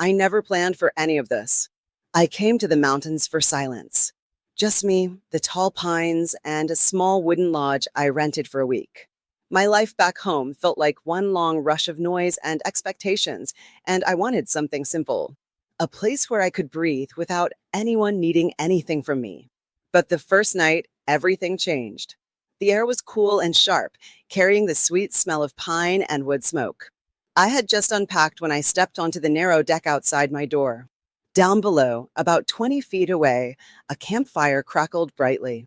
I never planned for any of this. I came to the mountains for silence. Just me, the tall pines, and a small wooden lodge I rented for a week. My life back home felt like one long rush of noise and expectations, and I wanted something simple. A place where I could breathe without anyone needing anything from me. But the first night, everything changed. The air was cool and sharp, carrying the sweet smell of pine and wood smoke. I had just unpacked when I stepped onto the narrow deck outside my door. Down below, about 20 feet away, a campfire crackled brightly.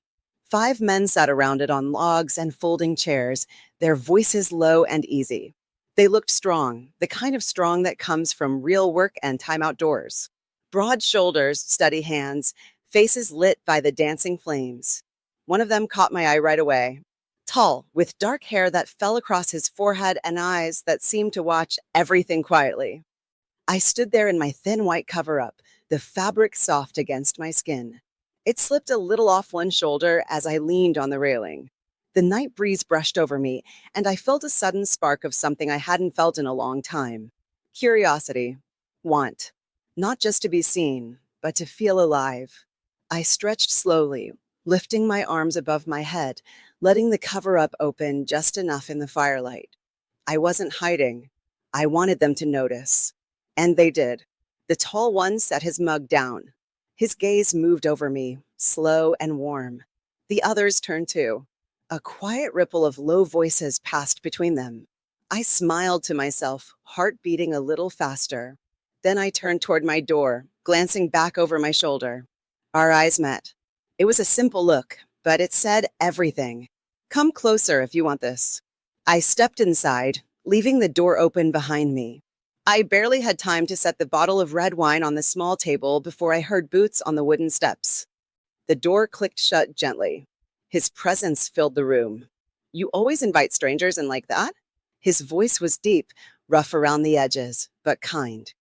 5 men sat around it on logs and folding chairs, their voices low and easy. They looked strong, the kind of strong that comes from real work and time outdoors. Broad shoulders, steady hands, faces lit by the dancing flames. One of them caught my eye right away. Tall, with dark hair that fell across his forehead and eyes that seemed to watch everything quietly. I stood there in my thin white cover-up, the fabric soft against my skin. It slipped a little off one shoulder as I leaned on the railing. The night breeze brushed over me, and I felt a sudden spark of something I hadn't felt in a long time. Curiosity. Want. Not just to be seen, but to feel alive. I stretched slowly, lifting my arms above my head, letting the cover-up open just enough in the firelight. I wasn't hiding. I wanted them to notice. And they did. The tall one set his mug down. His gaze moved over me, slow and warm. The others turned too. A quiet ripple of low voices passed between them. I smiled to myself, heart beating a little faster. Then I turned toward my door, glancing back over my shoulder. Our eyes met. It was a simple look, but it said everything. Come closer if you want this. I stepped inside, leaving the door open behind me. I barely had time to set the bottle of red wine on the small table before I heard boots on the wooden steps. The door clicked shut gently. His presence filled the room. You always invite strangers in like that? His voice was deep, rough around the edges, but kind.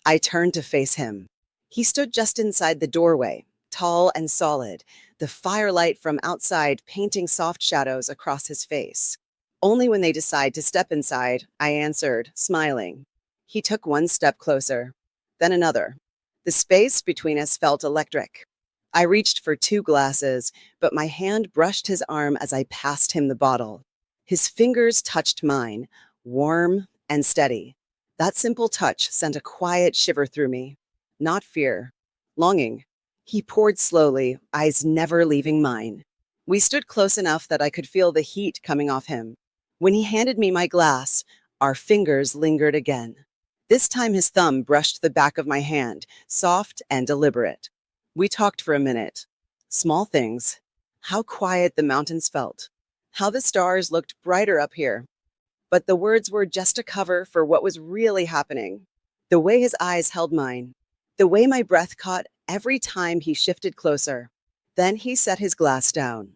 I turned to face him. He stood just inside the doorway, tall and solid, the firelight from outside painting soft shadows across his face. Only when they decide to step inside, I answered, smiling. He took one step closer, then another. The space between us felt electric. I reached for 2 glasses, but my hand brushed his arm as I passed him the bottle. His fingers touched mine, warm and steady. That simple touch sent a quiet shiver through me. Not fear, longing. He poured slowly, eyes never leaving mine. We stood close enough that I could feel the heat coming off him. When he handed me my glass, our fingers lingered again. This time his thumb brushed the back of my hand, soft and deliberate. We talked for a minute. Small things. How quiet the mountains felt. How the stars looked brighter up here. But the words were just a cover for what was really happening. The way his eyes held mine. The way my breath caught every time he shifted closer. Then he set his glass down.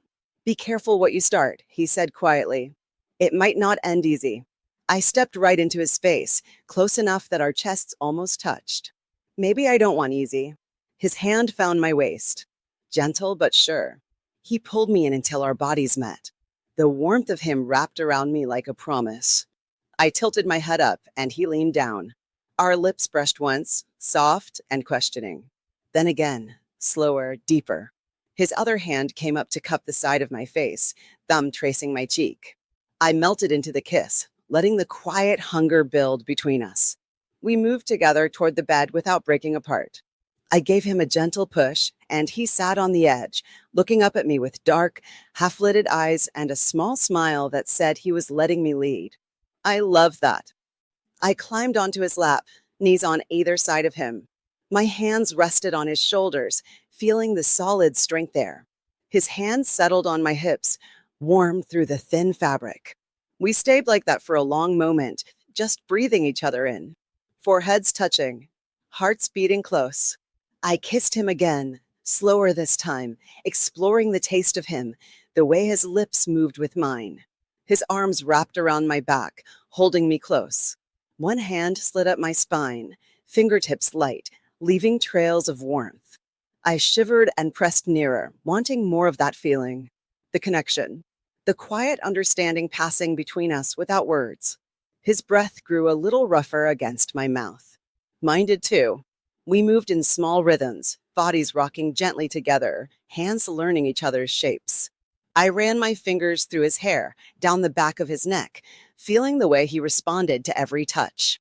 Be careful what you start, he said quietly. It might not end easy. I stepped right into his face, close enough that our chests almost touched. Maybe I don't want easy. His hand found my waist. Gentle but sure. He pulled me in until our bodies met. The warmth of him wrapped around me like a promise. I tilted my head up, and he leaned down. Our lips brushed once, soft and questioning. Then again, slower, deeper. His other hand came up to cup the side of my face, thumb tracing my cheek. I melted into the kiss, letting the quiet hunger build between us. We moved together toward the bed without breaking apart. I gave him a gentle push, and he sat on the edge, looking up at me with dark, half-lidded eyes and a small smile that said he was letting me lead. I loved that. I climbed onto his lap, knees on either side of him. My hands rested on his shoulders, feeling the solid strength there. His hands settled on my hips, warm through the thin fabric. We stayed like that for a long moment, just breathing each other in. Foreheads touching, hearts beating close. I kissed him again, slower this time, exploring the taste of him, the way his lips moved with mine. His arms wrapped around my back, holding me close. One hand slid up my spine, fingertips light, leaving trails of warmth. I shivered and pressed nearer, wanting more of that feeling. The connection. The quiet understanding passing between us without words. His breath grew a little rougher against my mouth. Mine did too. We moved in small rhythms, bodies rocking gently together, hands learning each other's shapes. I ran my fingers through his hair, down the back of his neck, feeling the way he responded to every touch.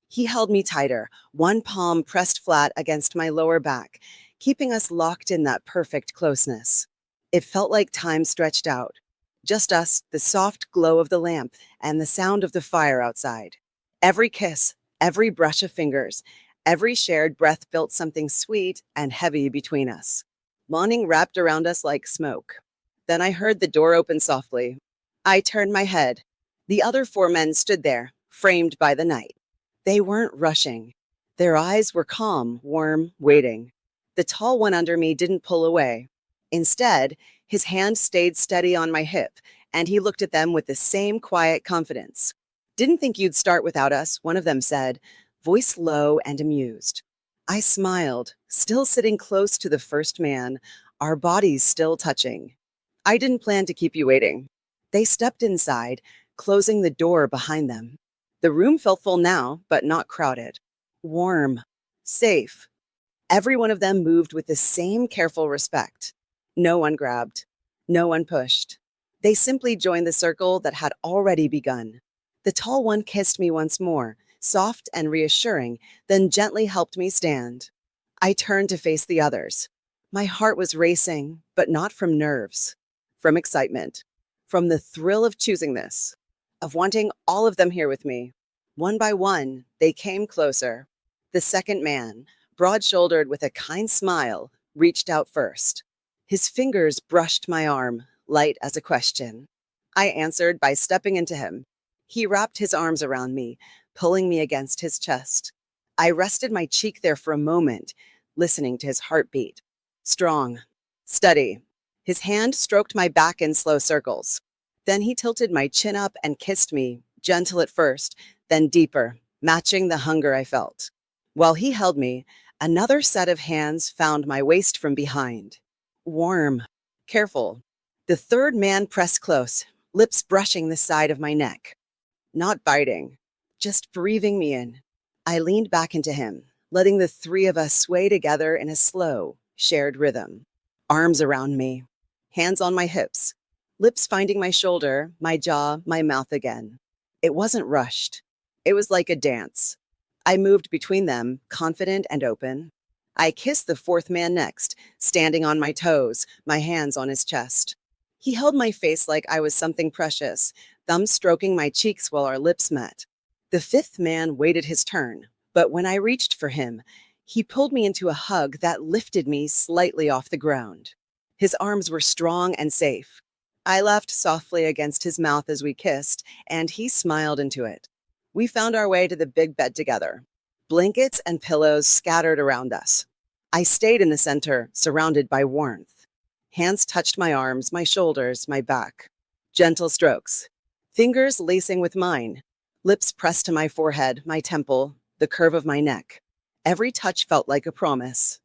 He held me tighter, one palm pressed flat against my lower back, keeping us locked in that perfect closeness. It felt like time stretched out. Just us, the soft glow of the lamp, and the sound of the fire outside. Every kiss, every brush of fingers, every shared breath built something sweet and heavy between us. Longing wrapped around us like smoke. Then I heard the door open softly. I turned my head. The other four men stood there, framed by the night. They weren't rushing. Their eyes were calm, warm, waiting. The tall one under me didn't pull away. Instead, his hand stayed steady on my hip, and he looked at them with the same quiet confidence. Didn't think you'd start without us, one of them said, voice low and amused. I smiled, still sitting close to the first man, our bodies still touching. I didn't plan to keep you waiting. They stepped inside, closing the door behind them. The room felt full now, but not crowded. Warm, safe. Every one of them moved with the same careful respect. No one grabbed. No one pushed. They simply joined the circle that had already begun. The tall one kissed me once more, soft and reassuring, then gently helped me stand. I turned to face the others. My heart was racing, but not from nerves, from excitement, from the thrill of choosing this, of wanting all of them here with me. One by one, they came closer. The second man, broad-shouldered with a kind smile, reached out first. His fingers brushed my arm, light as a question. I answered by stepping into him. He wrapped his arms around me, pulling me against his chest. I rested my cheek there for a moment, listening to his heartbeat. Strong, steady. His hand stroked my back in slow circles. Then he tilted my chin up and kissed me, gentle at first, then deeper, matching the hunger I felt. While he held me, another set of hands found my waist from behind. Warm, careful. The third man pressed close, lips brushing the side of my neck. Not biting, just breathing me in. I leaned back into him, letting the three of us sway together in a slow, shared rhythm. Arms around me, hands on my hips, lips finding my shoulder, my jaw, my mouth again. It wasn't rushed. It was like a dance. I moved between them, confident and open. I kissed the fourth man next, standing on my toes, my hands on his chest. He held my face like I was something precious, thumbs stroking my cheeks while our lips met. The fifth man waited his turn, but when I reached for him, he pulled me into a hug that lifted me slightly off the ground. His arms were strong and safe. I laughed softly against his mouth as we kissed, and he smiled into it. We found our way to the big bed together. Blankets and pillows scattered around us. I stayed in the center, surrounded by warmth. Hands touched my arms, my shoulders, my back. Gentle strokes. Fingers lacing with mine. Lips pressed to my forehead, my temple, the curve of my neck. Every touch felt like a promise.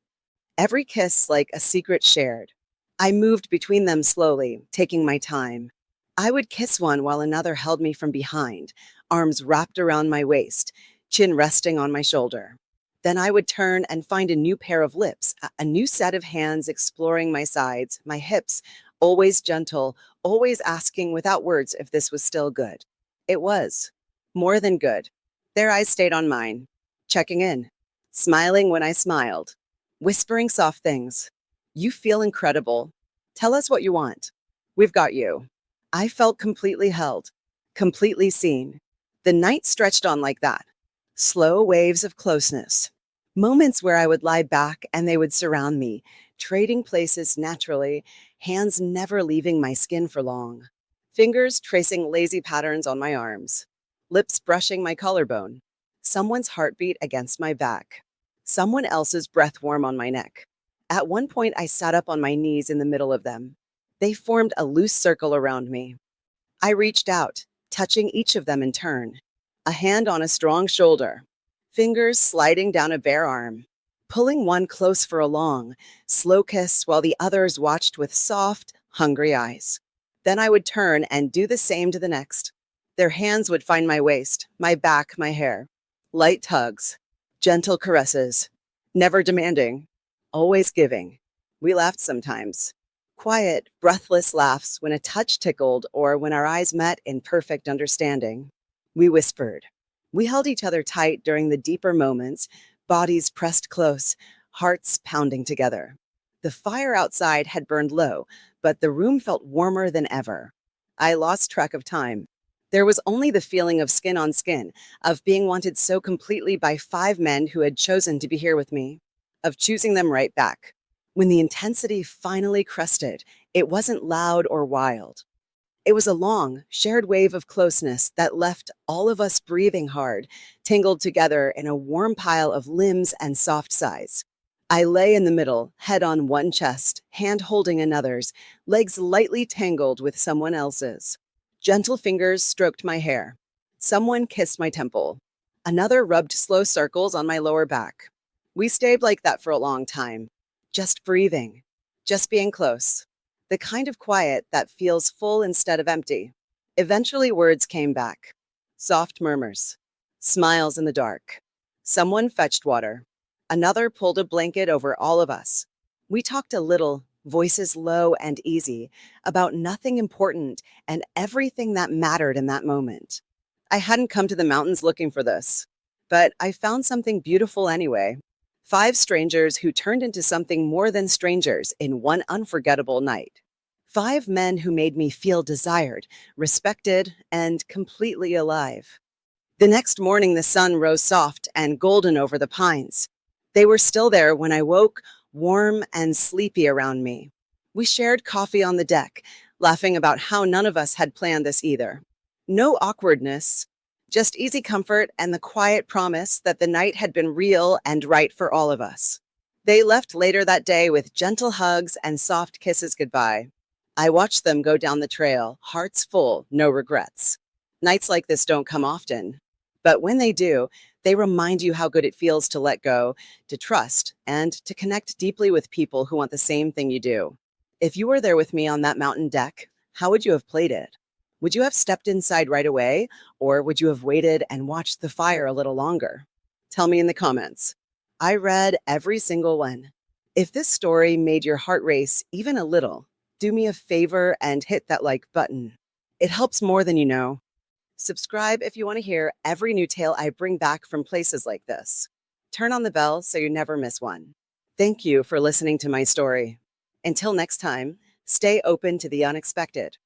Every kiss like a secret shared. I moved between them slowly, taking my time. I would kiss one while another held me from behind, arms wrapped around my waist, chin resting on my shoulder. Then I would turn and find a new pair of lips, a new set of hands exploring my sides, my hips, always gentle, always asking without words if this was still good. It was. More than good. Their eyes stayed on mine, checking in, smiling when I smiled, whispering soft things. You feel incredible. Tell us what you want. We've got you. I felt completely held, completely seen. The night stretched on like that. Slow waves of closeness. Moments where I would lie back and they would surround me, trading places naturally, hands never leaving my skin for long. Fingers tracing lazy patterns on my arms. Lips brushing my collarbone. Someone's heartbeat against my back. Someone else's breath warm on my neck. At one point, I sat up on my knees in the middle of them. They formed a loose circle around me. I reached out, touching each of them in turn. A hand on a strong shoulder. Fingers sliding down a bare arm. Pulling one close for a long, slow kiss while the others watched with soft, hungry eyes. Then I would turn and do the same to the next. Their hands would find my waist, my back, my hair. Light tugs. Gentle caresses, never demanding, always giving. We laughed sometimes. Quiet, breathless laughs when a touch tickled or when our eyes met in perfect understanding. We whispered. We held each other tight during the deeper moments, bodies pressed close, hearts pounding together. The fire outside had burned low, but the room felt warmer than ever. I lost track of time. There was only the feeling of skin on skin, of being wanted so completely by five men who had chosen to be here with me, of choosing them right back. When the intensity finally crested, it wasn't loud or wild. It was a long, shared wave of closeness that left all of us breathing hard, tangled together in a warm pile of limbs and soft sighs. I lay in the middle, head on one chest, hand holding another's, legs lightly tangled with someone else's. Gentle fingers stroked my hair. Someone kissed my temple. Another rubbed slow circles on my lower back. We stayed like that for a long time, just breathing, just being close. The kind of quiet that feels full instead of empty. Eventually, words came back. Soft murmurs. Smiles in the dark. Someone fetched water. Another pulled a blanket over all of us. We talked a little, voices low and easy, about nothing important and everything that mattered in that moment. I hadn't come to the mountains looking for this, but I found something beautiful anyway. Five strangers who turned into something more than strangers in one unforgettable night. Five men who made me feel desired, respected, and completely alive. The next morning, the sun rose soft and golden over the pines. They were still there when I woke, warm and sleepy around me. We shared coffee on the deck, laughing about how none of us had planned this either. No awkwardness, just easy comfort and the quiet promise that the night had been real and right for all of us. They left later that day with gentle hugs and soft kisses goodbye. I watched them go down the trail, hearts full, no regrets. Nights like this don't come often, but when they do, they remind you how good it feels to let go, to trust, and to connect deeply with people who want the same thing you do. If you were there with me on that mountain deck, how would you have played it? Would you have stepped inside right away, or would you have waited and watched the fire a little longer? Tell me in the comments. I read every single one. If this story made your heart race even a little, do me a favor and hit that like button. It helps more than you know. Subscribe if you want to hear every new tale I bring back from places like this. Turn on the bell so you never miss one. Thank you for listening to my story. Until next time, stay open to the unexpected.